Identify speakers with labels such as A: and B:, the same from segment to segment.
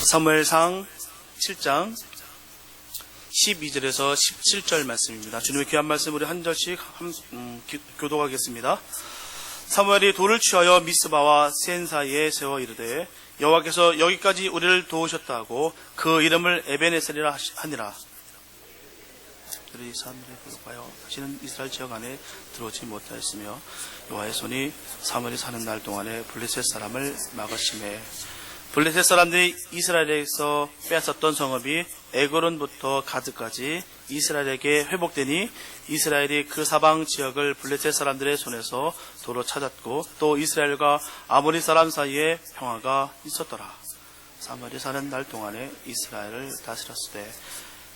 A: 사무엘상 7장 12절에서 17절 말씀입니다. 주님의 귀한 말씀 우리 한 절씩 교독하겠습니다. 사무엘이 돌을 취하여 미스바와 센 사이에 세워 이르되 여호와께서 여기까지 우리를 도우셨다 하고 그 이름을 에벤에셀이라 하니라. 그들이 사무엘에 불러가여 다시는 이스라엘 지역 안에 들어오지 못하였으며 여호와의 손이 사무엘이 사는 날 동안에 블레셋 사람을 막으심에 블레셋 사람들이 이스라엘에서 빼앗았던 성읍이 에그론부터 가드까지 이스라엘에게 회복되니 이스라엘이 그 사방 지역을 블레셋 사람들의 손에서 도로 찾았고 또 이스라엘과 아모리 사람 사이에 평화가 있었더라. 사무엘이 사는 날 동안에 이스라엘을 다스렸으되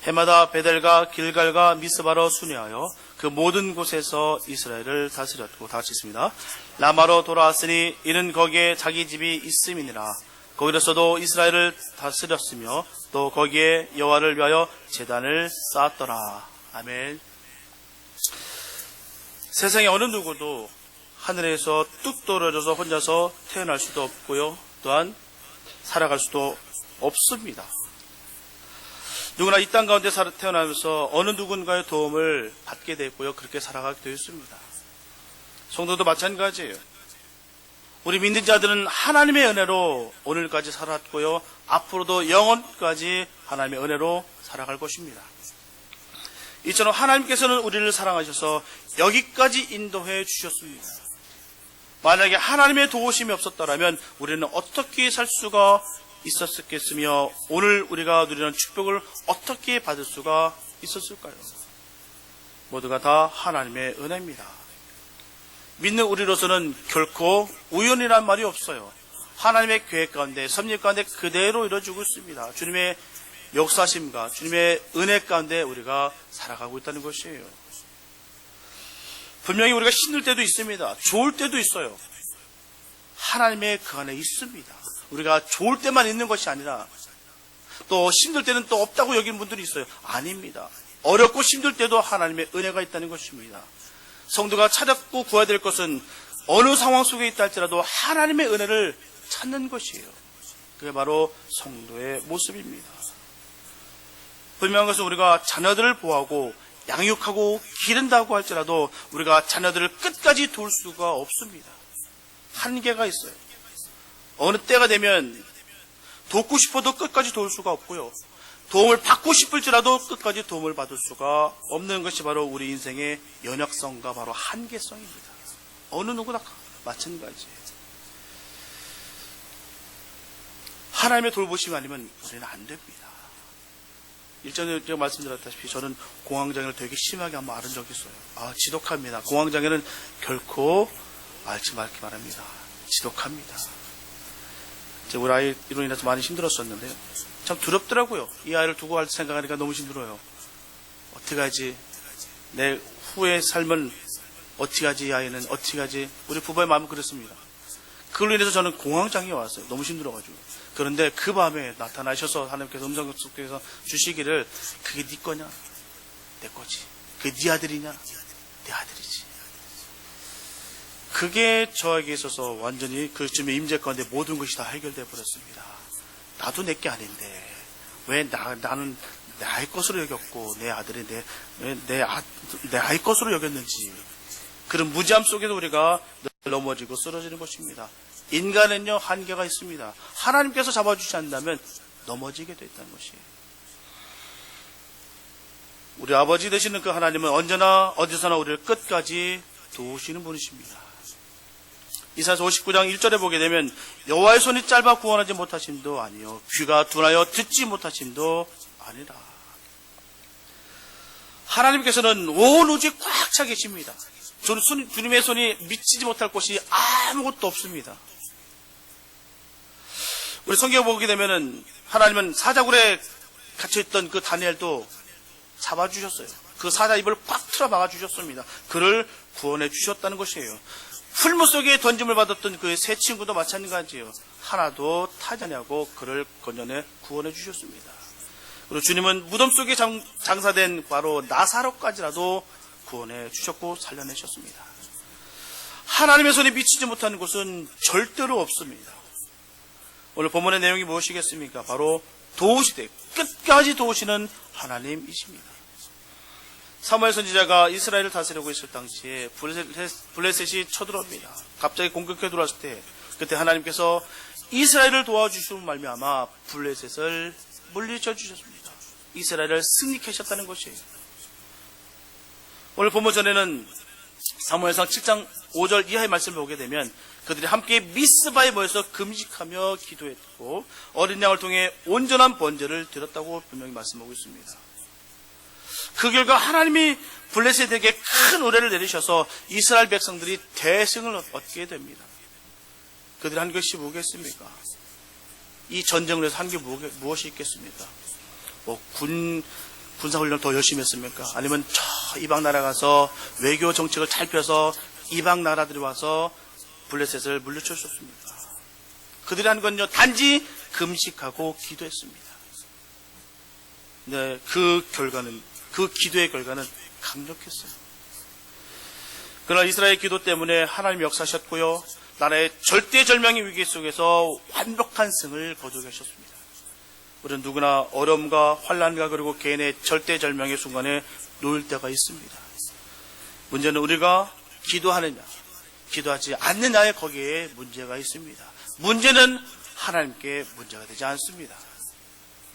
A: 해마다 베델과 길갈과 미스바로 순회하여 그 모든 곳에서 이스라엘을 다스렸고, 다 같이 있습니다. 라마로 돌아왔으니 이는 거기에 자기 집이 있음이니라. 거기로서도 이스라엘을 다스렸으며 또 거기에 여호와를 위하여 제단을 쌓았더라. 아멘. 세상에 어느 누구도 하늘에서 뚝 떨어져서 혼자서 태어날 수도 없고요, 또한 살아갈 수도 없습니다. 누구나 이 땅 가운데 태어나면서 어느 누군가의 도움을 받게 됐고요, 그렇게 살아가게 되었습니다. 성도도 마찬가지예요. 우리 믿는 자들은 하나님의 은혜로 오늘까지 살았고요, 앞으로도 영원까지 하나님의 은혜로 살아갈 것입니다. 이처럼 하나님께서는 우리를 사랑하셔서 여기까지 인도해 주셨습니다. 만약에 하나님의 도우심이 없었더라면 우리는 어떻게 살 수가 있었겠으며 오늘 우리가 누리는 축복을 어떻게 받을 수가 있었을까요? 모두가 다 하나님의 은혜입니다. 믿는 우리로서는 결코 우연이란 말이 없어요. 하나님의 계획 가운데, 섭리 가운데 그대로 이루어지고 있습니다. 주님의 역사심과 주님의 은혜 가운데 우리가 살아가고 있다는 것이에요. 분명히 우리가 힘들 때도 있습니다. 좋을 때도 있어요. 하나님의 그 안에 있습니다. 우리가 좋을 때만 있는 것이 아니라 또 힘들 때는 또 없다고 여기는 분들이 있어요. 아닙니다. 어렵고 힘들 때도 하나님의 은혜가 있다는 것입니다. 성도가 찾았고 구해야 될 것은 어느 상황 속에 있다 할지라도 하나님의 은혜를 찾는 것이에요. 그게 바로 성도의 모습입니다. 분명한 것은 우리가 자녀들을 보호하고 양육하고 기른다고 할지라도 우리가 자녀들을 끝까지 도울 수가 없습니다. 한계가 있어요. 어느 때가 되면 돕고 싶어도 끝까지 도울 수가 없고요, 도움을 받고 싶을지라도 끝까지 도움을 받을 수가 없는 것이 바로 우리 인생의 연약성과 바로 한계성입니다. 어느 누구나 마찬가지예요. 하나님의 돌보심이 아니면 우리는 안 됩니다. 일전에 제가 말씀드렸다시피 저는 공황장애를 되게 심하게 한번 앓은 적이 있어요. 지독합니다. 공황장애는 결코 앓지 말기 바랍니다. 지독합니다. 우리 아이로 인해서 많이 힘들었었는데요, 참 두렵더라고요. 이 아이를 두고 할 생각하니까 너무 힘들어요. 어떻게 하지? 내 후의 삶은 어떻게 하지? 이 아이는 어떻게 하지? 우리 부부의 마음은 그렇습니다. 그걸로 인해서 저는 공황장애가 왔어요. 너무 힘들어가지고. 그런데 그 밤에 나타나셔서 하나님께서 음성 속에서 주시기를, 그게 네 거냐? 내 거지. 그게 네 아들이냐? 내 아들이지. 그게 저에게 있어서 완전히 그 주님의 임재 가운데 모든 것이 다 해결되어 버렸습니다. 나도 내게 아닌데 왜 나는 내 아이 것으로 여겼고 내 아들이 내 아이 것으로 여겼는지, 그런 무지함 속에서 우리가 넘어지고 쓰러지는 것입니다. 인간은요, 한계가 있습니다. 하나님께서 잡아주지 않는다면 넘어지게 됐다는 것이에요. 우리 아버지 되시는 그 하나님은 언제나 어디서나 우리를 끝까지 도우시는 분이십니다. 이사야서 59장 1절에 보게 되면 여호와의 손이 짧아 구원하지 못하심도 아니요 귀가 둔하여 듣지 못하심도 아니라. 하나님께서는 온 우주에 꽉 차 계십니다. 주님의 손이 미치지 못할 곳이 아무것도 없습니다. 우리 성경 보게 되면은 하나님은 사자굴에 갇혀있던 그 다니엘도 잡아주셨어요. 그 사자 입을 꽉 틀어 막아주셨습니다. 그를 구원해 주셨다는 것이에요. 풀무 속에 던짐을 받았던 그 세 친구도 마찬가지예요. 하나도 타지 않냐고 그를 건져내 구원해 주셨습니다. 그리고 주님은 무덤 속에 장사된 바로 나사로까지라도 구원해 주셨고 살려내셨습니다. 하나님의 손에 미치지 못하는 곳은 절대로 없습니다. 오늘 본문의 내용이 무엇이겠습니까? 바로 도우시되 끝까지 도우시는 하나님이십니다. 사무엘 선지자가 이스라엘을 다스리고 있을 당시에 블레셋이 쳐들어옵니다. 갑자기 공격해 들어왔을 때 그때 하나님께서 이스라엘을 도와주시고 말미암아 블레셋을 물리쳐 주셨습니다. 이스라엘을 승리케 하셨다는 것이에요. 오늘 본문 전에는 사무엘상 7장 5절 이하의 말씀을 보게 되면 그들이 함께 미스바에 모여서 금식하며 기도했고 어린 양을 통해 온전한 번제를 드렸다고 분명히 말씀하고 있습니다. 그 결과 하나님이 블레셋에게 큰 우레를 내리셔서 이스라엘 백성들이 대승을 얻게 됩니다. 그들이 한 것이 뭐겠습니까? 이 전쟁을 해서 한 게 무엇이 있겠습니까? 군사훈련을 더 열심히 했습니까? 아니면 저 이방 나라 가서 외교 정책을 잘 펴서 이방 나라들이 와서 블레셋을 물리쳐 줬습니다. 그들이 한 건요, 단지 금식하고 기도했습니다. 네, 그 기도의 결과는 강력했어요. 그러나 이스라엘 기도 때문에 하나님이 역사하셨고요, 나라의 절대절명의 위기 속에서 완벽한 승을 거두게 하셨습니다. 우리는 누구나 어려움과 환난과 그리고 개인의 절대절명의 순간에 놓일 때가 있습니다. 문제는 우리가 기도하느냐, 기도하지 않느냐에 거기에 문제가 있습니다. 문제는 하나님께 문제가 되지 않습니다.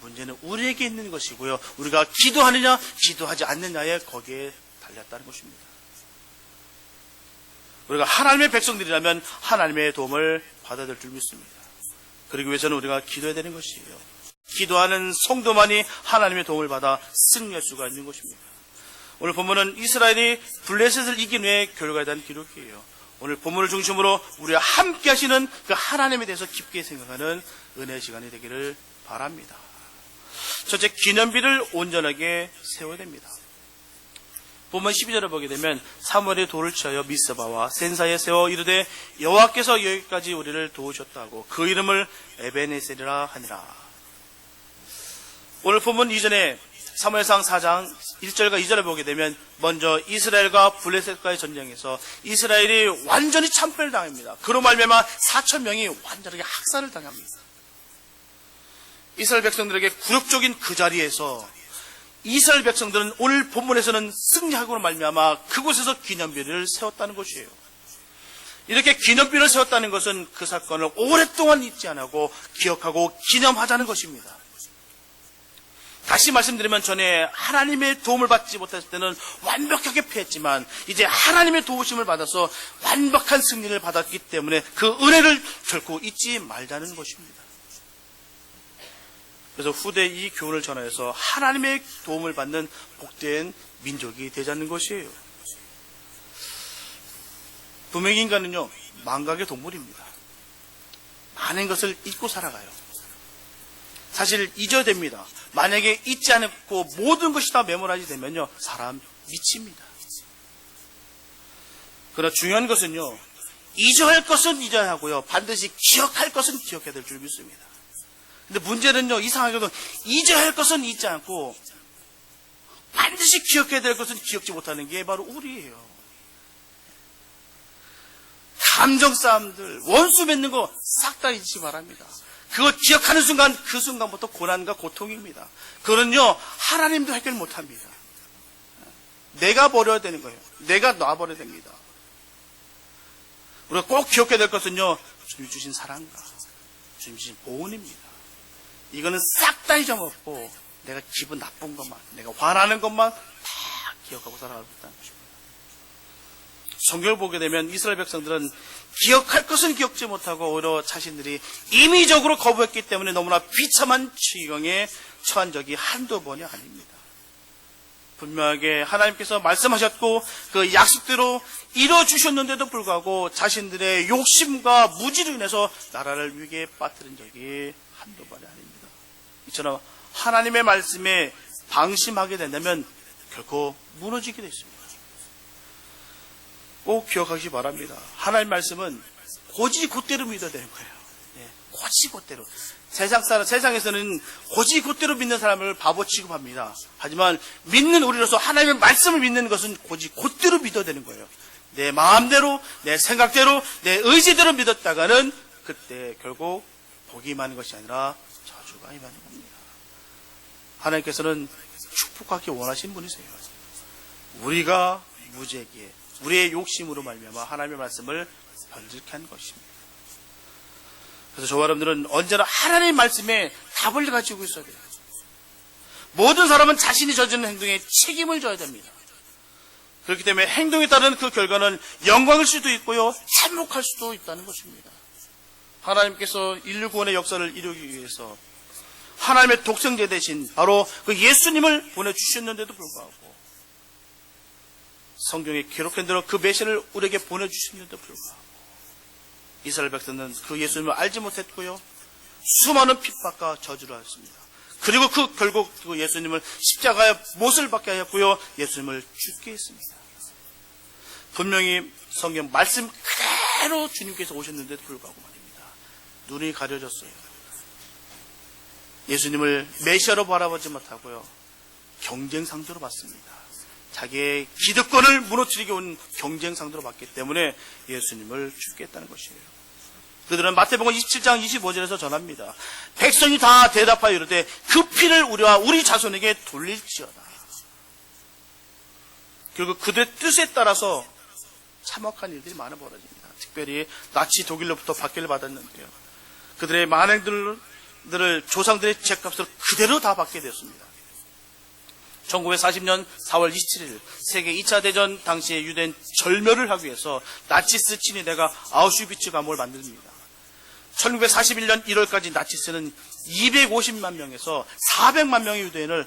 A: 문제는 우리에게 있는 것이고요, 우리가 기도하느냐, 기도하지 않느냐에 거기에 달렸다는 것입니다. 우리가 하나님의 백성들이라면 하나님의 도움을 받아야 될 줄 믿습니다. 그러기 위해서는 우리가 기도해야 되는 것이에요. 기도하는 성도만이 하나님의 도움을 받아 승리할 수가 있는 것입니다. 오늘 본문은 이스라엘이 블레셋을 이긴 후의 결과에 대한 기록이에요. 오늘 본문을 중심으로 우리와 함께 하시는 그 하나님에 대해서 깊게 생각하는 은혜의 시간이 되기를 바랍니다. 첫째, 기념비를 온전하게 세워야 됩니다. 본문 12절을 보게 되면 사무엘이 돌을 취하여 미스바와 센사에 세워 이르되 여호와께서 여기까지 우리를 도우셨다고 그 이름을 에베네셀이라 하니라. 오늘 본문 이전에 사무엘상 4장 1절과 2절을 보게 되면 먼저 이스라엘과 블레셋과의 전쟁에서 이스라엘이 완전히 참패를 당합니다. 그로 말미암아 4,000명이 완전하게 학살을 당합니다. 이스라엘 백성들에게 굴욕적인 그 자리에서 이스라엘 백성들은 오늘 본문에서는 승리하고로 말미암아 그곳에서 기념비를 세웠다는 것이에요. 이렇게 기념비를 세웠다는 것은 그 사건을 오랫동안 잊지 않고 기억하고 기념하자는 것입니다. 다시 말씀드리면 전에 하나님의 도움을 받지 못했을 때는 완벽하게 패했지만 이제 하나님의 도우심을 받아서 완벽한 승리를 받았기 때문에 그 은혜를 결코 잊지 말자는 것입니다. 그래서 후대에 이 교훈을 전하여서 하나님의 도움을 받는 복된 민족이 되자는 것이에요. 분명히 인간은요, 망각의 동물입니다. 많은 것을 잊고 살아가요. 사실 잊어야 됩니다. 만약에 잊지 않고 모든 것이 다 메모라지 되면요, 사람 미칩니다. 그러나 중요한 것은요, 잊어야 할 것은 잊어야 하고요, 반드시 기억할 것은 기억해야 될 줄 믿습니다. 근데 문제는요, 이상하게도 잊어야 할 것은 잊지 않고 반드시 기억해야 될 것은 기억지 못하는 게 바로 우리예요. 감정 싸움들, 원수 맺는 거 싹 다 잊지 바랍니다. 그거 기억하는 순간, 그 순간부터 고난과 고통입니다. 그거는요, 하나님도 해결 못합니다. 내가 버려야 되는 거예요. 내가 놔버려야 됩니다. 우리가 꼭 기억해야 될 것은요, 주님 주신 사랑과 주님 주신 보은입니다. 이거는 싹 다 잊어먹고 내가 기분 나쁜 것만, 내가 화나는 것만 다 기억하고 살아가고 있다는 것입니다. 성경을 보게 되면 이스라엘 백성들은 기억할 것은 기억지 못하고 오히려 자신들이 임의적으로 거부했기 때문에 너무나 비참한 지경에 처한 적이 한두 번이 아닙니다. 분명하게 하나님께서 말씀하셨고 그 약속대로 이뤄주셨는데도 불구하고 자신들의 욕심과 무지로 인해서 나라를 위기에 빠뜨린 적이 한두 번이 아닙니다. 이처럼 하나님의 말씀에 방심하게 된다면 결코 무너지게 되십니다. 꼭 기억하시기 바랍니다. 하나님 말씀은 고지곧대로 믿어야 되는 거예요. 네, 고지곧대로. 세상에서는 고지곧대로 믿는 사람을 바보 취급합니다. 하지만 믿는 우리로서 하나님의 말씀을 믿는 것은 고지곧대로 믿어야 되는 거예요. 내 마음대로, 내 생각대로, 내 의지대로 믿었다가는 그때 결국 복이 임하는 것이 아니라 저주가 임하는 겁니다. 하나님께서는 축복하기 원하시는 분이세요. 우리가 무죄기에 우리의 욕심으로 말미암아 하나님의 말씀을 변질케 한 것입니다. 그래서 저와 여러분들은 언제나 하나님의 말씀에 답을 가지고 있어야 돼요. 모든 사람은 자신이 저지른 행동에 책임을 져야 됩니다. 그렇기 때문에 행동에 따른 그 결과는 영광일 수도 있고요, 참혹할 수도 있다는 것입니다. 하나님께서 인류 구원의 역사를 이루기 위해서 하나님의 독생자 대신 바로 그 예수님을 보내주셨는데도 불구하고, 성경에 기록된 대로 그 메시아를 우리에게 보내주셨는데도 불구하고 이스라엘 백성은 그 예수님을 알지 못했고요, 수많은 핍박과 저주를 하였습니다. 그리고 결국 그 예수님을 십자가에 못을 박게 하였고요, 예수님을 죽게 했습니다. 분명히 성경 말씀 그대로 주님께서 오셨는데도 불구하고 말입니다, 눈이 가려졌어요. 예수님을 메시아로 바라보지 못하고요, 경쟁 상대로 봤습니다. 자기의 기득권을 무너뜨리게 온 경쟁 상대로 봤기 때문에 예수님을 죽게 했다는 것이에요. 그들은 마태복음 27장 25절에서 전합니다. 백성이 다 대답하여 이르되 그 피를 우리와 우리 자손에게 돌릴지어다. 결국 그들의 뜻에 따라서 참혹한 일들이 많이 벌어집니다. 특별히 나치 독일로부터 박해를 받았는데요, 그들의 만행들을 조상들의 죄값을 그대로 다 받게 되었습니다. 1940년 4월 27일 세계 2차 대전 당시에 유대인 절멸을 하기 위해서 나치스 친위대가 아우슈비츠 감옥을 만듭니다. 1941년 1월까지 나치스는 250만 명에서 400만 명의 유대인을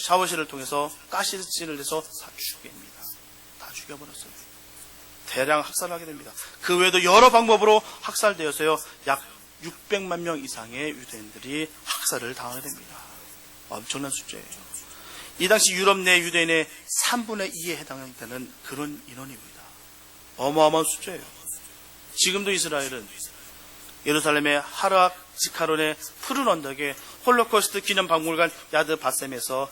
A: 샤워실을 통해서 가스실을 내서 다 죽입니다. 다 죽여버렸어요. 대량 학살하게 됩니다. 그 외에도 여러 방법으로 학살되어서요, 약 600만 명 이상의 유대인들이 학살을 당하게 됩니다. 엄청난 숫자예요. 이 당시 유럽 내 유대인의 3분의 2에 해당되는 그런 인원입니다. 어마어마한 숫자예요. 지금도 이스라엘은 예루살렘의 하락 지카론의 푸른 언덕에 홀로코스트 기념박물관 야드 바셈에서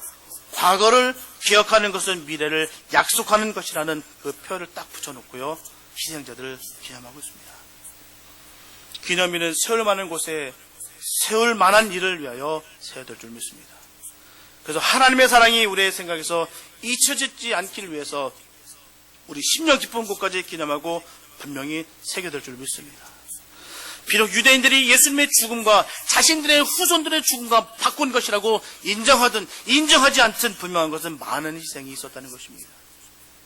A: 과거를 기억하는 것은 미래를 약속하는 것이라는 그 표를 딱 붙여놓고요, 희생자들을 기념하고 있습니다. 기념일은 세울 만한 곳에 세울 만한 일을 위하여 세워질 줄 믿습니다. 그래서 하나님의 사랑이 우리의 생각에서 잊혀지지 않기를 위해서 우리 심령 깊은 곳까지 기념하고 분명히 새겨질 줄 믿습니다. 비록 유대인들이 예수님의 죽음과 자신들의 후손들의 죽음과 바꾼 것이라고 인정하든 인정하지 않든 분명한 것은 많은 희생이 있었다는 것입니다.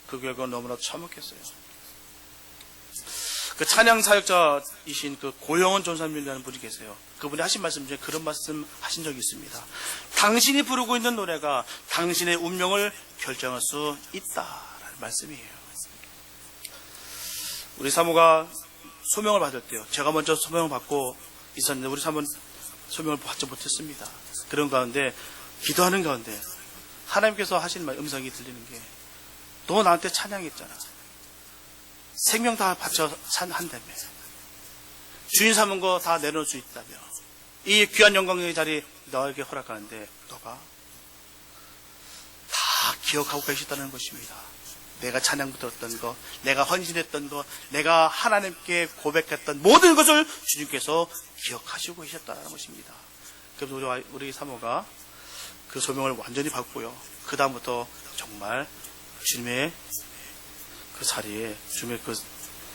A: 그 결과는 너무나 참혹했어요. 그 찬양 사역자이신 그 고영원 전사님이라는 분이 계세요. 그분이 하신 말씀 중에 그런 말씀 하신 적이 있습니다. 당신이 부르고 있는 노래가 당신의 운명을 결정할 수 있다라는 말씀이에요. 우리 사모가 소명을 받을 때요, 제가 먼저 소명을 받고 있었는데 우리 사모는 소명을 받지 못했습니다. 그런 가운데 기도하는 가운데 하나님께서 하시는 음성이 들리는 게, 너 나한테 찬양했잖아. 생명 다 바쳐 한다며. 주인 삼은 거 다 내놓을 수 있다며. 이 귀한 영광의 자리 너에게 허락하는데 너가 다 기억하고 계시다는 것입니다. 내가 찬양 들었던 것, 내가 헌신했던 것, 내가 하나님께 고백했던 모든 것을 주님께서 기억하시고 계셨다는 것입니다. 그래서 우리 사모가 그 소명을 완전히 받고요, 그 다음부터 정말 주님의 그 자리에, 주님의 그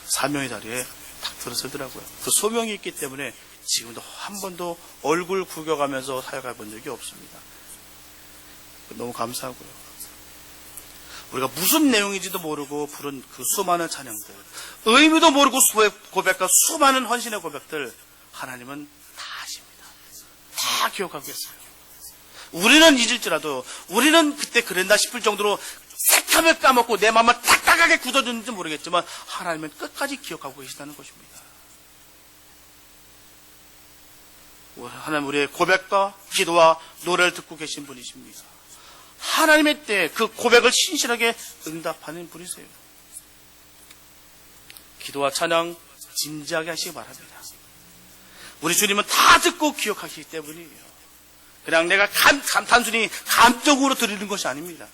A: 사명의 자리에 딱 들어서더라고요. 그 소명이 있기 때문에 지금도 한 번도 얼굴 구겨가면서 사역해 본 적이 없습니다. 너무 감사하고요. 우리가 무슨 내용인지도 모르고 부른 그 수많은 찬양들, 의미도 모르고 고백과 수많은 헌신의 고백들, 하나님은 다 아십니다. 다 기억하고 계세요. 우리는 잊을지라도, 우리는 그때 그랬나 싶을 정도로 색감을 까먹고 내 마음을 딱딱하게 굳어줬는지 모르겠지만 하나님은 끝까지 기억하고 계시다는 것입니다. 하나님 우리의 고백과 기도와 노래를 듣고 계신 분이십니다. 하나님의 때 그 고백을 신실하게 응답하는 분이세요. 기도와 찬양 진지하게 하시기 바랍니다. 우리 주님은 다 듣고 기억하시기 때문이에요. 그냥 내가 단순히 감정으로 드리는 것이 아닙니다.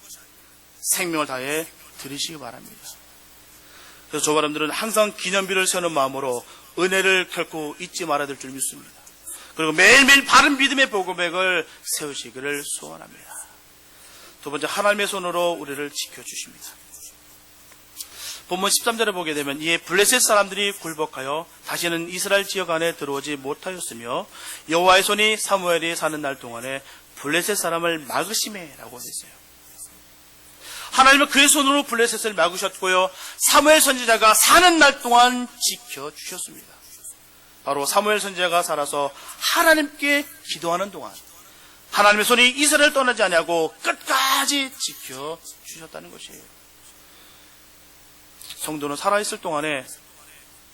A: 생명을 다해 드리시기 바랍니다. 그래서 저와 여러분들은 항상 기념비를 세우는 마음으로 은혜를 결코 잊지 말아야 될 줄 믿습니다. 그리고 매일매일 바른 믿음의 보고백을 세우시기를 소원합니다. 두 번째, 하나님의 손으로 우리를 지켜주십니다. 본문 13절에 보게 되면 이에 블레셋 사람들이 굴복하여 다시는 이스라엘 지역 안에 들어오지 못하였으며 여호와의 손이 사무엘이 사는 날 동안에 블레셋 사람을 막으시매라고 했어요. 하나님은 그의 손으로 블레셋을 막으셨고요, 사무엘 선지자가 사는 날 동안 지켜주셨습니다. 바로 사무엘 선지자가 살아서 하나님께 기도하는 동안 하나님의 손이 이스라엘을 떠나지 아니하고 끝까지 지켜주셨다는 것이에요. 성도는 살아있을 동안에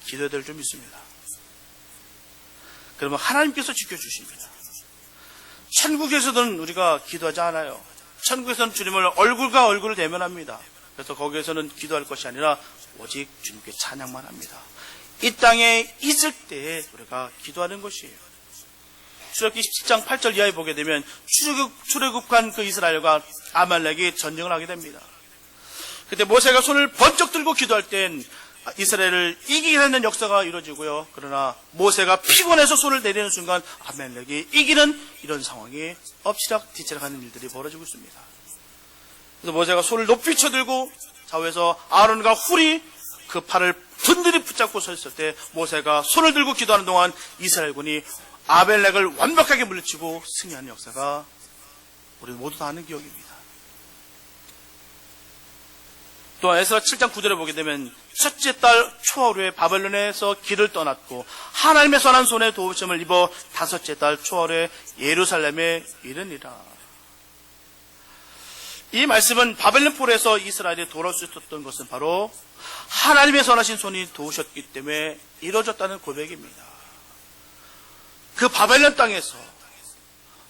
A: 기도해야 될 점 있습니다. 그러면 하나님께서 지켜주십니다. 천국에서는 우리가 기도하지 않아요. 천국에서는 주님을 얼굴과 얼굴을 대면합니다. 그래서 거기에서는 기도할 것이 아니라 오직 주님께 찬양만 합니다. 이 땅에 있을 때에 우리가 기도하는 것이에요. 출애굽기 17장 8절 이하에 보게 되면 출애굽한 그 이스라엘과 아말렉이 전쟁을 하게 됩니다. 그때 모세가 손을 번쩍 들고 기도할 땐 이스라엘을 이기게 되는 역사가 이루어지고요. 그러나 모세가 피곤해서 손을 내리는 순간 아말렉이 이기는 이런 상황이 엎치락뒤치락하는 일들이 벌어지고 있습니다. 그래서 모세가 손을 높이 쳐들고 좌우에서 아론과 훌이 그 팔을 든든히 붙잡고 서 있을 때 모세가 손을 들고 기도하는 동안 이스라엘군이 아말렉을 완벽하게 물리치고 승리하는 역사가 우리 모두 다 아는 기억입니다. 또 에스라 7장 9절에 보게 되면 첫째 달 초하루에 바벨론에서 길을 떠났고 하나님의 선한 손에 도우심을 입어 다섯째 달 초하루에 예루살렘에 이르니라. 이 말씀은 바벨론 포로에서 이스라엘이 돌아올 수 있었던 것은 바로 하나님의 선하신 손이 도우셨기 때문에 이루어졌다는 고백입니다. 그 바벨론 땅에서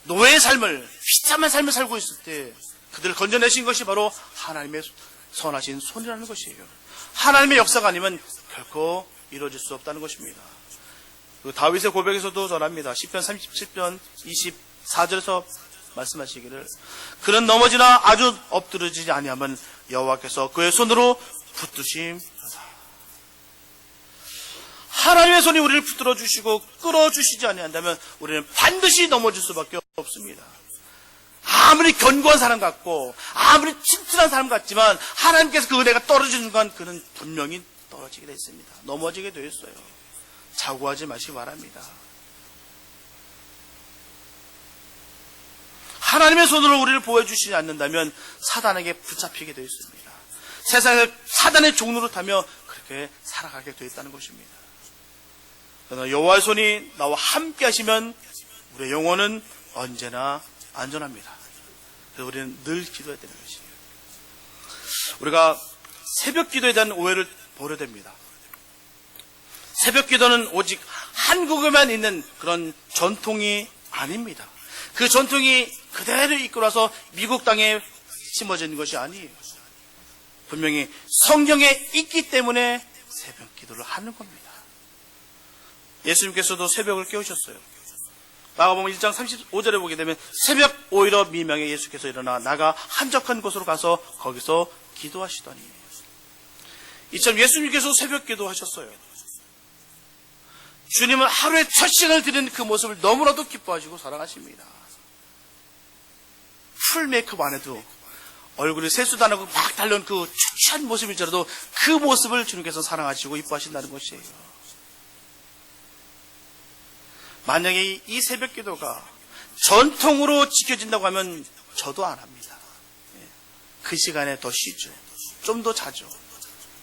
A: 노예의 삶을, 비참한 삶을 살고 있을 때 그들을 건져내신 것이 바로 하나님의 선하신 손이라는 것이에요. 하나님의 역사가 아니면 결코 이루어질 수 없다는 것입니다. 그 다윗의 고백에서도 전합니다. 시편 37편 24절에서 말씀하시기를 그는 넘어지나 아주 엎드러지지 아니하면 여호와께서 그의 손으로 붙드심. 하나님의 손이 우리를 붙들어 주시고 끌어주시지 아니한다면 우리는 반드시 넘어질 수밖에 없습니다. 아무리 견고한 사람 같고 아무리 튼튼한 사람 같지만 하나님께서 그 은혜가 떨어지는 순간 그는 분명히 떨어지게 되어 있습니다. 넘어지게 되어 있어요. 자고하지 마시기 바랍니다. 하나님의 손으로 우리를 보호해주시지 않는다면 사단에게 붙잡히게 되어 있습니다. 세상에 사단의 종로를 타며 그렇게 살아가게 되어 있다는 것입니다. 그러나 여호와의 손이 나와 함께 하시면 우리의 영혼은 언제나 안전합니다. 그래서 우리는 늘 기도해야 되는 것이에요. 우리가 새벽 기도에 대한 오해를 버려야 됩니다. 새벽 기도는 오직 한국에만 있는 그런 전통이 아닙니다. 그 전통이 그대로 이끌어서 미국 땅에 심어진 것이 아니에요. 분명히 성경에 있기 때문에 새벽 기도를 하는 겁니다. 예수님께서도 새벽을 깨우셨어요. 마가복음 1장 35절에 보게 되면 새벽 오히려 미명에 예수께서 일어나 나가 한적한 곳으로 가서 거기서 기도하시더니, 이처럼 예수님께서 새벽 기도하셨어요. 주님은 하루에 첫 시간을 드리는 그 모습을 너무나도 기뻐하시고 사랑하십니다. 풀 메이크업 안 해도 얼굴에 세수도 안 하고 막 달려온 그 추추한 모습일지라도 그 모습을 주님께서 사랑하시고 이뻐하신다는 것이에요. 만약에 이 새벽 기도가 전통으로 지켜진다고 하면 저도 안 합니다. 그 시간에 더 쉬죠. 좀 더 자죠.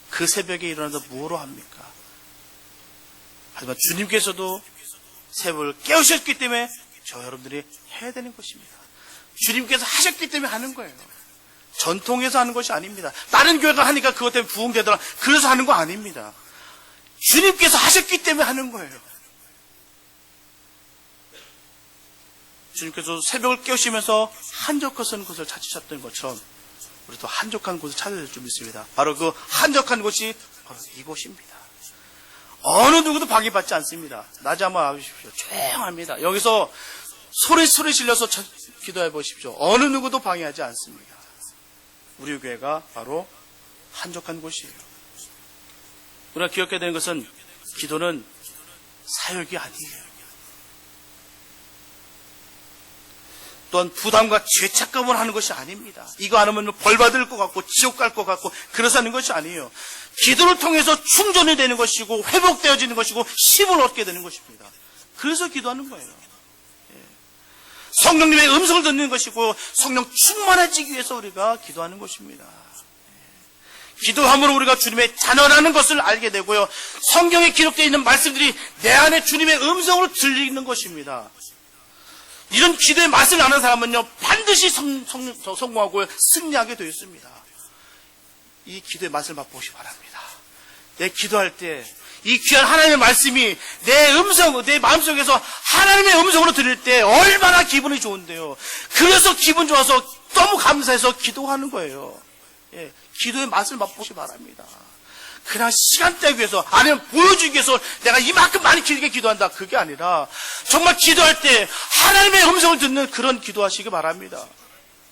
A: 그 새벽에 일어나서 뭐로 합니까? 하지만 주님께서도 새벽을 깨우셨기 때문에 저 여러분들이 해야 되는 것입니다. 주님께서 하셨기 때문에 하는 거예요. 전통에서 하는 것이 아닙니다. 다른 교회가 하니까 그것 때문에 부흥되더라, 그래서 하는 거 아닙니다. 주님께서 하셨기 때문에 하는 거예요. 주님께서 새벽을 깨우시면서 한적한 곳을 찾으셨던 것처럼 우리도 한적한 곳을 찾아야 될 줄 믿습니다. 바로 그 한적한 곳이 바로 이곳입니다. 어느 누구도 방해받지 않습니다. 낮에 한번 와보십시오. 조용합니다. 여기서 소리 질러서 기도해 보십시오. 어느 누구도 방해하지 않습니다. 우리 교회가 바로 한적한 곳이에요. 우리가 기억해야 되는 것은 기도는 사역이 아니에요. 어떤 부담과 죄책감을 하는 것이 아닙니다. 이거 안 하면 벌 받을 것 같고 지옥 갈 것 같고 그래서 하는 것이 아니에요. 기도를 통해서 충전이 되는 것이고 회복되어지는 것이고 힘을 얻게 되는 것입니다. 그래서 기도하는 거예요. 성령님의 음성을 듣는 것이고 성령 충만해지기 위해서 우리가 기도하는 것입니다. 기도함으로 우리가 주님의 자녀라는 것을 알게 되고요. 성경에 기록되어 있는 말씀들이 내 안에 주님의 음성으로 들리는 것입니다. 이런 기도의 맛을 아는 사람은요, 반드시 성공하고 승리하게 되어 있습니다. 이 기도의 맛을 맛보시기 바랍니다. 내 기도할 때 이 귀한 하나님의 말씀이 내 음성, 내 마음속에서 하나님의 음성으로 들릴 때 얼마나 기분이 좋은데요. 그래서 기분 좋아서 너무 감사해서 기도하는 거예요. 예, 기도의 맛을 맛보시기 바랍니다. 그냥 시간 때기 위해서 아니면 보여주기 위해서 내가 이만큼 많이 길게 기도한다, 그게 아니라 정말 기도할 때 하나님의 음성을 듣는 그런 기도하시기 바랍니다.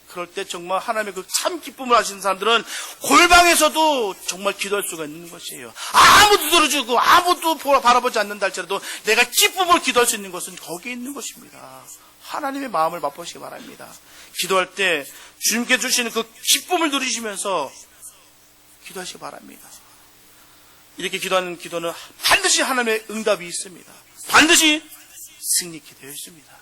A: 그럴 때 정말 하나님의 그 참 기쁨을 하시는 사람들은 골방에서도 정말 기도할 수가 있는 것이에요. 아무도 들어주고 아무도 바라보지 않는다 할지라도 내가 기쁨을 기도할 수 있는 것은 거기에 있는 것입니다. 하나님의 마음을 맛보시기 바랍니다. 기도할 때 주님께 주시는 그 기쁨을 누리시면서 기도하시기 바랍니다. 이렇게 기도하는 기도는 반드시 하나님의 응답이 있습니다. 반드시 승리케 되어 있습니다.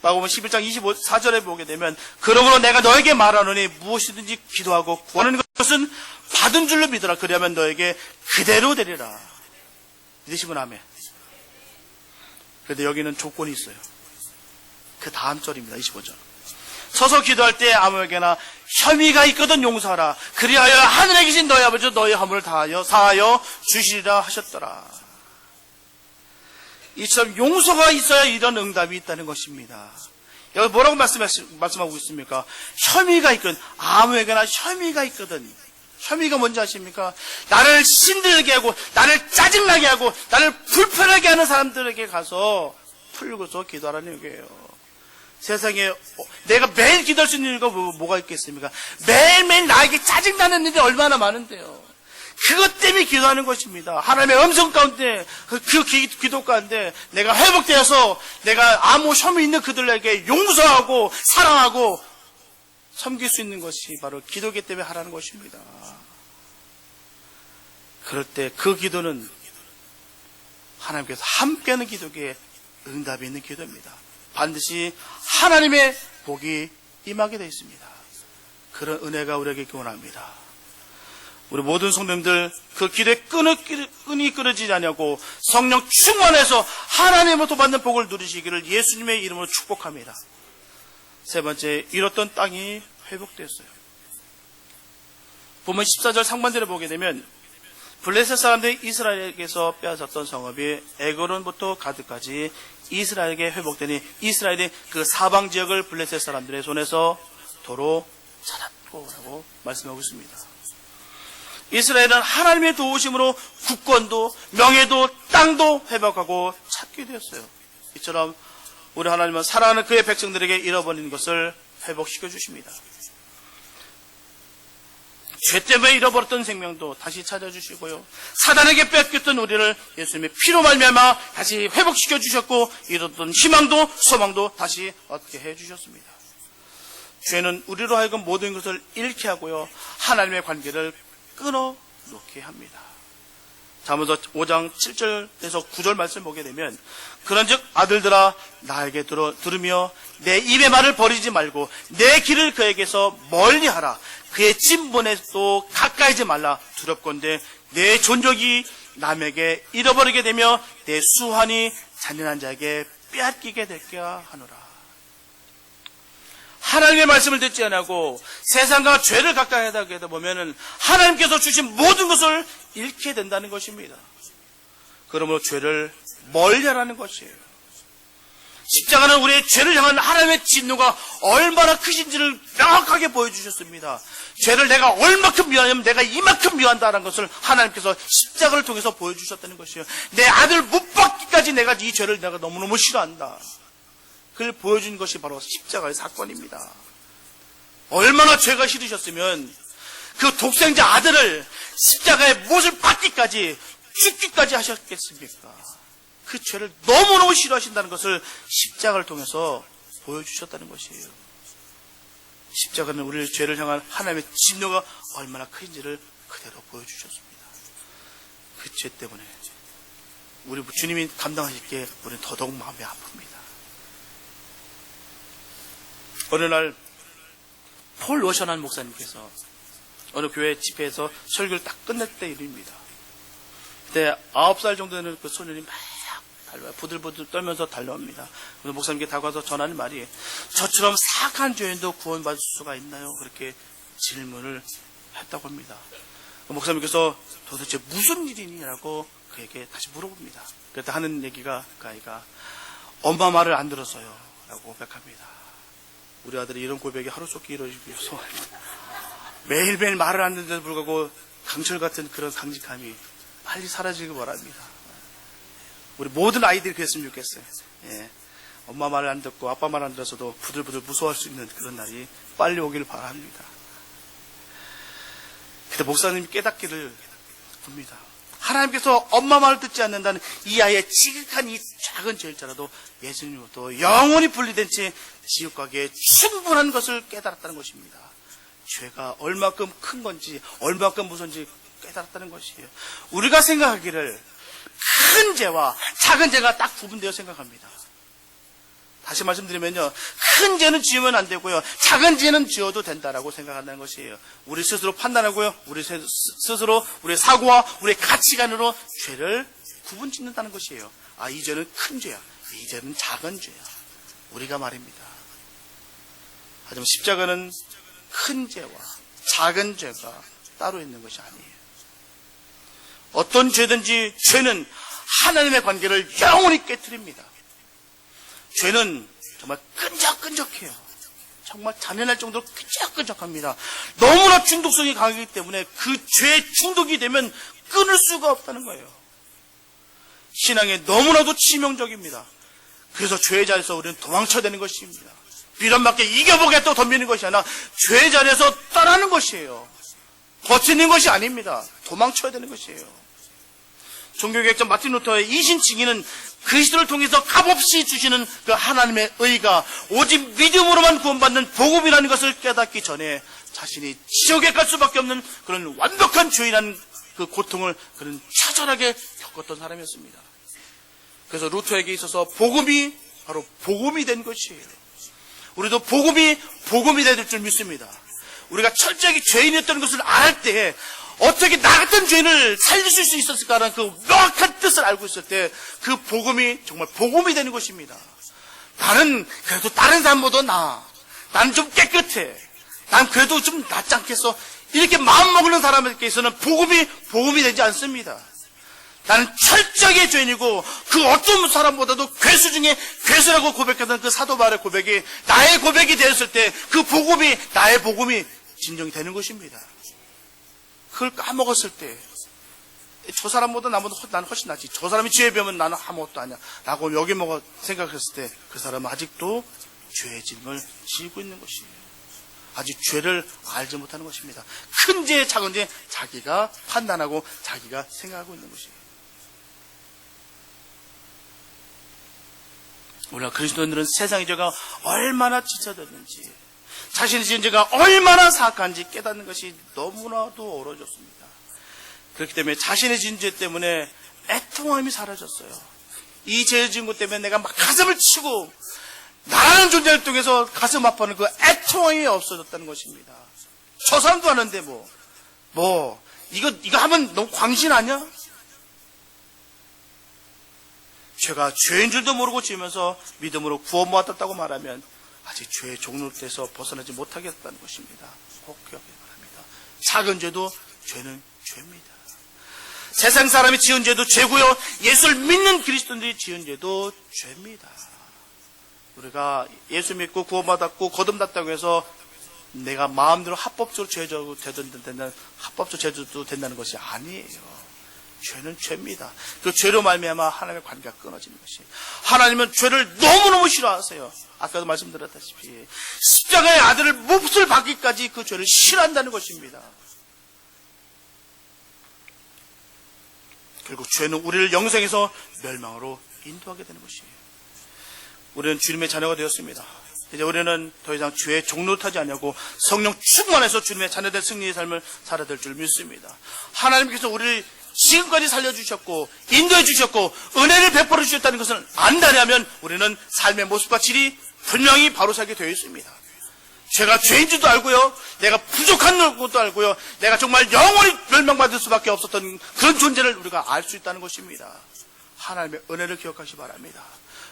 A: 마가복음 11장 24절에 보게 되면 그러므로 내가 너에게 말하노니 무엇이든지 기도하고 구하는 것은 받은 줄로 믿으라. 그리하면 너에게 그대로 되리라. 믿으시면 아멘. 그런데 여기는 조건이 있어요. 그 다음 절입니다. 25절. 서서 기도할 때 아무에게나 혐의가 있거든 용서하라. 그리하여 하늘에 계신 너희 아버지 너희 허물을 사하여 주시리라 하셨더라. 이처럼 용서가 있어야 이런 응답이 있다는 것입니다. 여기 뭐라고 말씀하고 있습니까? 혐의가 있거든. 아무에게나 혐의가 있거든. 혐의가 뭔지 아십니까? 나를 힘들게 하고 나를 짜증나게 하고 나를 불편하게 하는 사람들에게 가서 풀고서 기도하라는 얘기예요. 세상에 내가 매일 기도할 수 있는 이유가 뭐가 있겠습니까? 매일매일 나에게 짜증나는 일이 얼마나 많은데요. 그것 때문에 기도하는 것입니다. 하나님의 음성 가운데 그 기도 가운데 내가 회복되어서 내가 아무 혐의 있는 그들에게 용서하고 사랑하고 섬길 수 있는 것이 바로 기도기 때문에 하라는 것입니다. 그럴 때 그 기도는 하나님께서 함께하는 기도기에 응답이 있는 기도입니다. 반드시 하나님의 복이 임하게 되어 있습니다. 그런 은혜가 우리에게 기원합니다. 우리 모든 성도님들 그 기도에 끈이 끊어지지 않냐고 성령 충만해서 하나님으로부터 받는 복을 누리시기를 예수님의 이름으로 축복합니다. 세 번째, 잃었던 땅이 회복되었어요. 보면 14절 상반절에 보게 되면 블레셋 사람들이 이스라엘에게서 빼앗았던 성읍이 에그론부터 가드까지 이스라엘에게 회복되니 이스라엘이 그 사방 지역을 블레셋 사람들의 손에서 도로 찾았고 라고 말씀하고 있습니다. 이스라엘은 하나님의 도우심으로 국권도 명예도 땅도 회복하고 찾게 되었어요. 이처럼 우리 하나님은 사랑하는 그의 백성들에게 잃어버린 것을 회복시켜 주십니다. 죄 때문에 잃어버렸던 생명도 다시 찾아주시고요. 사단에게 뺏겼던 우리를 예수님의 피로 말미암아 다시 회복시켜 주셨고 잃었던 희망도 소망도 다시 얻게 해주셨습니다. 죄는 우리로 하여금 모든 것을 잃게 하고요. 하나님의 관계를 끊어놓게 합니다. 잠언서 5장 7절에서 9절 말씀 보게 되면 그런즉 아들들아 나에게 들으며 내 입의 말을 버리지 말고 내 길을 그에게서 멀리하라. 그의 진본에 또 가까이지 말라. 두렵건대 내 존족이 남에게 잃어버리게 되며 내 수환이 잔인한 자에게 빼앗기게 될까 하노라. 하나님의 말씀을 듣지 않고 세상과 죄를 가까이 하다 보면은 하나님께서 주신 모든 것을 잃게 된다는 것입니다. 그러므로 죄를 멀리하라는 것이에요. 십자가는 우리의 죄를 향한 하나님의 진노가 얼마나 크신지를 명확하게 보여주셨습니다. 죄를 내가 얼마큼 미워하냐면 내가 이만큼 미워한다는 것을 하나님께서 십자가를 통해서 보여주셨다는 것이에요. 내 아들 못 받기까지 내가 이 죄를 내가 너무너무 싫어한다. 그걸 보여준 것이 바로 십자가의 사건입니다. 얼마나 죄가 싫으셨으면 그 독생자 아들을 십자가의 못을 받기까지 죽기까지 하셨겠습니까? 그 죄를 너무너무 싫어하신다는 것을 십자가를 통해서 보여주셨다는 것이에요. 십자가는 우리의 죄를 향한 하나님의 진노가 얼마나 큰지를 그대로 보여주셨습니다. 그 죄 때문에 우리 주님이 감당하실게 우리는 더더욱 마음이 아픕니다. 어느 날 폴 워셔난 목사님께서 어느 교회 집회에서 설교를 딱 끝낼 때 일입니다. 그때 9살 정도 되는 그 소년이 막 달려와요. 부들부들 떨면서 달려옵니다. 그래서 목사님께 다가와서 전하는 말이, 저처럼 사악한 죄인도 구원받을 수가 있나요? 그렇게 질문을 했다고 합니다. 목사님께서 도대체 무슨 일이니라고 그에게 다시 물어봅니다. 그때 하는 얘기가 그 아이가 엄마 말을 안 들었어요 라고 고백합니다. 우리 아들이 이런 고백이 하루속히 이루어지기 위해서 매일매일 말을 안 듣는데도 불구하고 강철 같은 그런 강직함이 빨리 사라지길 바랍니다. 우리 모든 아이들이 그랬으면 좋겠어요. 예. 엄마 말을 안 듣고 아빠 말 안 들어서도 부들부들 무서워할 수 있는 그런 날이 빨리 오길 바랍니다. 그때 목사님이 깨닫기를 봅니다. 하나님께서 엄마 말을 듣지 않는다는 이 아이의 지극한 이 작은 죄일자라도 예수님으로부터 영원히 분리된 채 지옥 가기에 충분한 것을 깨달았다는 것입니다. 죄가 얼마큼 큰 건지 얼마큼 무서운지 깨달았다는 것이에요. 우리가 생각하기를 큰 죄와 작은 죄가 딱 구분되어 생각합니다. 다시 말씀드리면요, 큰 죄는 지으면 안 되고요, 작은 죄는 지어도 된다라고 생각한다는 것이에요. 우리 스스로 판단하고요, 우리 스스로 우리의 사고와 우리의 가치관으로 죄를 구분 짓는다는 것이에요. 아, 이 죄는 큰 죄야, 이 죄는 작은 죄야, 우리가 말입니다. 하지만 십자가는 큰 죄와 작은 죄가 따로 있는 것이 아니에요. 어떤 죄든지 죄는 하나님의 관계를 영원히 깨트립니다. 죄는 정말 끈적끈적해요. 정말 잔인할 정도로 끈적끈적합니다. 너무나 중독성이 강하기 때문에 그 죄에 중독이 되면 끊을 수가 없다는 거예요. 신앙에 너무나도 치명적입니다. 그래서 죄의 자리에서 우리는 도망쳐야 되는 것입니다. 비난받게 이겨보겠다고 덤비는 것이 아니라 죄의 자리에서 떠나는 것이에요. 버티는 것이 아닙니다. 도망쳐야 되는 것이에요. 종교개혁자 마틴 루터의 이신칭의는 그리스도를 통해서 값없이 주시는 그 하나님의 의가 오직 믿음으로만 구원받는 복음이라는 것을 깨닫기 전에 자신이 지옥에 갈 수밖에 없는 그런 완벽한 죄인이라는 그 고통을 그는 처절하게 겪었던 사람이었습니다. 그래서 루터에게 있어서 복음이 바로 복음이 된 것이에요. 우리도 복음이 될 줄 믿습니다. 우리가 철저하게 죄인이었다는 것을 알 때 어떻게 나 같은 죄인을 살리실 수 있었을까라는 그 명확한 뜻을 알고 있을 때 그 복음이 정말 복음이 되는 것입니다. 나는 그래도 다른 사람보다 나아. 나는 좀 깨끗해. 난 그래도 좀 낫지 않겠어. 이렇게 마음먹는 사람에게서는 복음이 되지 않습니다. 나는 철저하게 죄인이고 그 어떤 사람보다도 괴수 중에 괴수라고 고백했던 그 사도 바울의 고백이 나의 고백이 되었을 때 그 복음이 나의 복음이 진정이 되는 것입니다. 그걸 까먹었을 때 저 사람보다 나는 훨씬 낫지. 저 사람이 죄에 비하면 나는 아무것도 아니야 라고 여기먹어 생각했을 때 그 사람은 아직도 죄의 짐을 지고 있는 것이에요. 아직 죄를 알지 못하는 것입니다. 큰 죄, 작은 죄 자기가 판단하고 자기가 생각하고 있는 것이에요. 우리가 그리스도인들은 세상의 죄가 얼마나 지쳐졌는지, 자신의 지은 죄가 얼마나 사악한지 깨닫는 것이 너무나도 어려워졌습니다. 그렇기 때문에 자신의 지은 죄 때문에 애통함이 사라졌어요. 이 죄를 지은 것 때문에 내가 막 가슴을 치고 나라는 존재를 통해서 가슴 아파하는 그 애통함이 없어졌다는 것입니다. 저 사람도 하는데 이거 하면 너무 광신 아니야? 죄가 죄인 줄도 모르고 지으면서 믿음으로 구원받았다고 말하면 아직 죄의 종로에서 벗어나지 못하겠다는 것입니다. 꼭 기억해야 합니다. 작은 죄도 죄는 죄입니다. 세상 사람이 지은 죄도 죄고요, 예수를 믿는 그리스도인들이 지은 죄도 죄입니다. 우리가 예수 믿고 구원받았고 거듭났다고 해서 내가 마음대로 합법적으로 죄져도 된다는 것이 아니에요. 죄는 죄입니다. 그 죄로 말미암아 하나님의 관계가 끊어지는 것이에요. 하나님은 죄를 너무너무 싫어하세요. 아까도 말씀드렸다시피 십자가의 아들을 몹을 받기까지 그 죄를 싫어한다는 것입니다. 결국 죄는 우리를 영생에서 멸망으로 인도하게 되는 것이에요. 우리는 주님의 자녀가 되었습니다. 이제 우리는 더 이상 죄의 종로 타지 않냐고 성령 충만해서 주님의 자녀된 승리의 삶을 살아야 될 줄 믿습니다. 하나님께서 우리를 지금까지 살려주셨고 인도해 주셨고 은혜를 베풀어 주셨다는 것을 안다면 우리는 삶의 모습과 질이 분명히 바로 살게 되어 있습니다. 죄가 죄인 줄도 알고요, 내가 부족한 것도 알고요, 내가 정말 영원히 멸망받을 수밖에 없었던 그런 존재를 우리가 알 수 있다는 것입니다. 하나님의 은혜를 기억하시 기 바랍니다.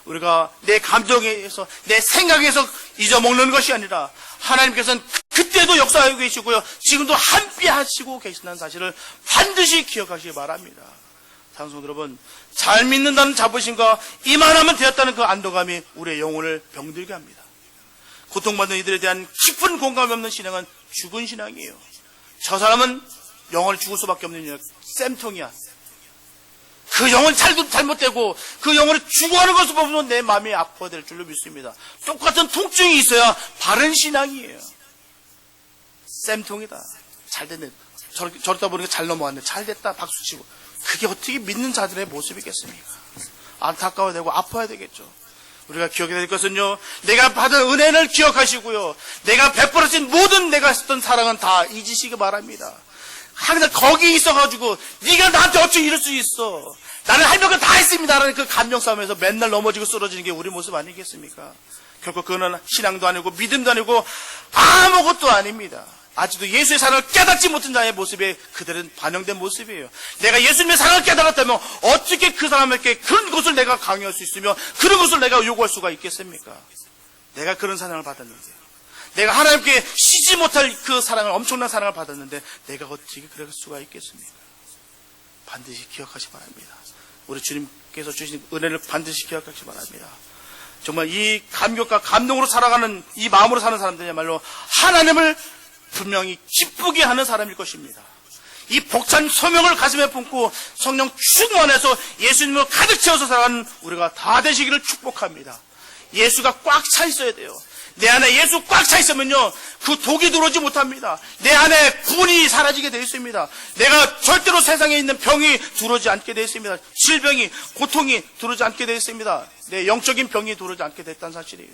A: 우리가 내 감정에서 내 생각에서 잊어먹는 것이 아니라 하나님께서는 그때도 역사하고 계시고요, 지금도 함께 하시고 계신다는 사실을 반드시 기억하시기 바랍니다. 장성 여러분, 잘 믿는다는 자부심과 이만하면 되었다는 그 안도감이 우리의 영혼을 병들게 합니다. 고통받는 이들에 대한 깊은 공감이 없는 신앙은 죽은 신앙이에요. 저 사람은 영원히 죽을 수밖에 없는 쌤통이야. 그 영혼이 잘못되고 그 영혼이 죽어가는 것을 보면 내 마음이 아파야 될 줄로 믿습니다. 똑같은 통증이 있어야 바른 신앙이에요. 쌤통이다. 잘 됐네. 저러다 보니까 잘 넘어왔네. 잘 됐다. 박수치고. 그게 어떻게 믿는 자들의 모습이겠습니까? 안타까워야 되고 아파야 되겠죠. 우리가 기억해야 될 것은요, 내가 받은 은혜를 기억하시고요, 내가 베풀어진 모든 내가 했던 사랑은 다 잊으시기 바랍니다. 항상 거기 있어가지고 네가 나한테 어찌 이럴 수 있어, 나는 할 만큼 다 했습니다라는 그 감정 싸움에서 맨날 넘어지고 쓰러지는 게 우리 모습 아니겠습니까? 결국 그거는 신앙도 아니고 믿음도 아니고 아무것도 아닙니다. 아직도 예수의 사랑을 깨닫지 못한 자의 모습에 그들은 반영된 모습이에요. 내가 예수님의 사랑을 깨달았다면 어떻게 그 사람에게 그런 것을 내가 강요할 수 있으며 그런 것을 내가 요구할 수가 있겠습니까? 내가 그런 사랑을 받았는데, 내가 하나님께 쉬지 못할 그 사랑을, 엄청난 사랑을 받았는데 내가 어떻게 그럴 수가 있겠습니까? 반드시 기억하시 기 바랍니다. 우리 주님께서 주신 은혜를 반드시 기억하시 기 바랍니다. 정말 이 감격과 감동으로 살아가는, 이 마음으로 사는 사람들이야말로 하나님을 분명히 기쁘게 하는 사람일 것입니다. 이 벅찬 소명을 가슴에 품고 성령 충만해서 예수님을 가득 채워서 살아가는 우리가 다 되시기를 축복합니다. 예수가 꽉 차 있어야 돼요. 내 안에 예수 꽉 차 있으면요, 그 독이 들어오지 못합니다. 내 안에 분이 사라지게 되어 있습니다. 내가 절대로 세상에 있는 병이 들어오지 않게 되어 있습니다. 질병이, 고통이 들어오지 않게 되어 있습니다. 내 영적인 병이 들어오지 않게 됐다는 사실이에요.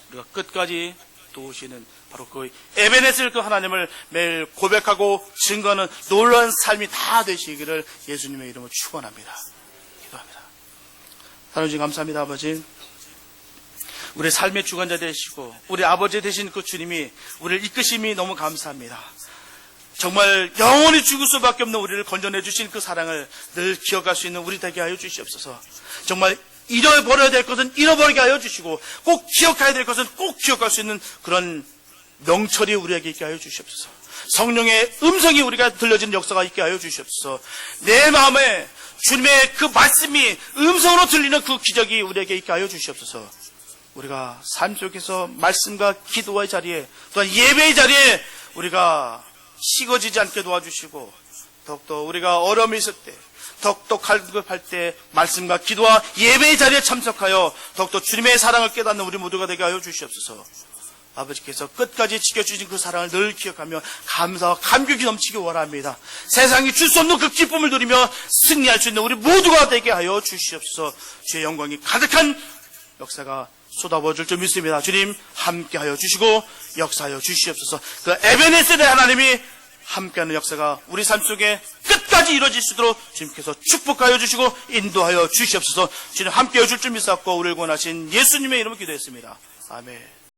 A: 우리가 끝까지 도우시는 바로 그 에베네셀 그 하나님을 매일 고백하고 증거하는 놀라운 삶이 다 되시기를 예수님의 이름으로 축원합니다. 기도합니다. 하나님 감사합니다. 아버지, 우리 삶의 주관자 되시고 우리 아버지 되신 그 주님이 우리를 이끄심이 너무 감사합니다. 정말 영원히 죽을 수밖에 없는 우리를 건져내 주신 그 사랑을 늘 기억할 수 있는 우리 되게 하여 주시옵소서. 정말 잃어버려야 될 것은 잃어버리게 하여 주시고 꼭 기억해야 될 것은 꼭 기억할 수 있는 그런 명철이 우리에게 있게 하여 주시옵소서. 성령의 음성이 우리가 들려지는 역사가 있게 하여 주시옵소서. 내 마음에 주님의 그 말씀이 음성으로 들리는 그 기적이 우리에게 있게 하여 주시옵소서. 우리가 삶 속에서 말씀과 기도의 자리에, 또한 예배의 자리에 우리가 식어지지 않게 도와주시고, 더욱더 우리가 어려움이 있을 때, 더욱더 갈급할 때 말씀과 기도와 예배의 자리에 참석하여 더욱더 주님의 사랑을 깨닫는 우리 모두가 되게 하여 주시옵소서. 아버지께서 끝까지 지켜주신 그 사랑을 늘 기억하며 감사와 감격이 넘치기 원합니다. 세상이 줄 수 없는 그 기쁨을 누리며 승리할 수 있는 우리 모두가 되게 하여 주시옵소서. 주의 영광이 가득한 역사가 쏟아부어질 줄 믿습니다. 주님 함께하여 주시고 역사하여 주시옵소서. 그 에베네셀의 하나님이 함께하는 역사가 우리 삶 속에 끝까지 이루어질 수 있도록 주님께서 축복하여 주시고 인도하여 주시옵소서. 주님 함께해 줄 줄 믿사옵고 우리를 구원하신 예수님의 이름으로 기도했습니다. 아멘.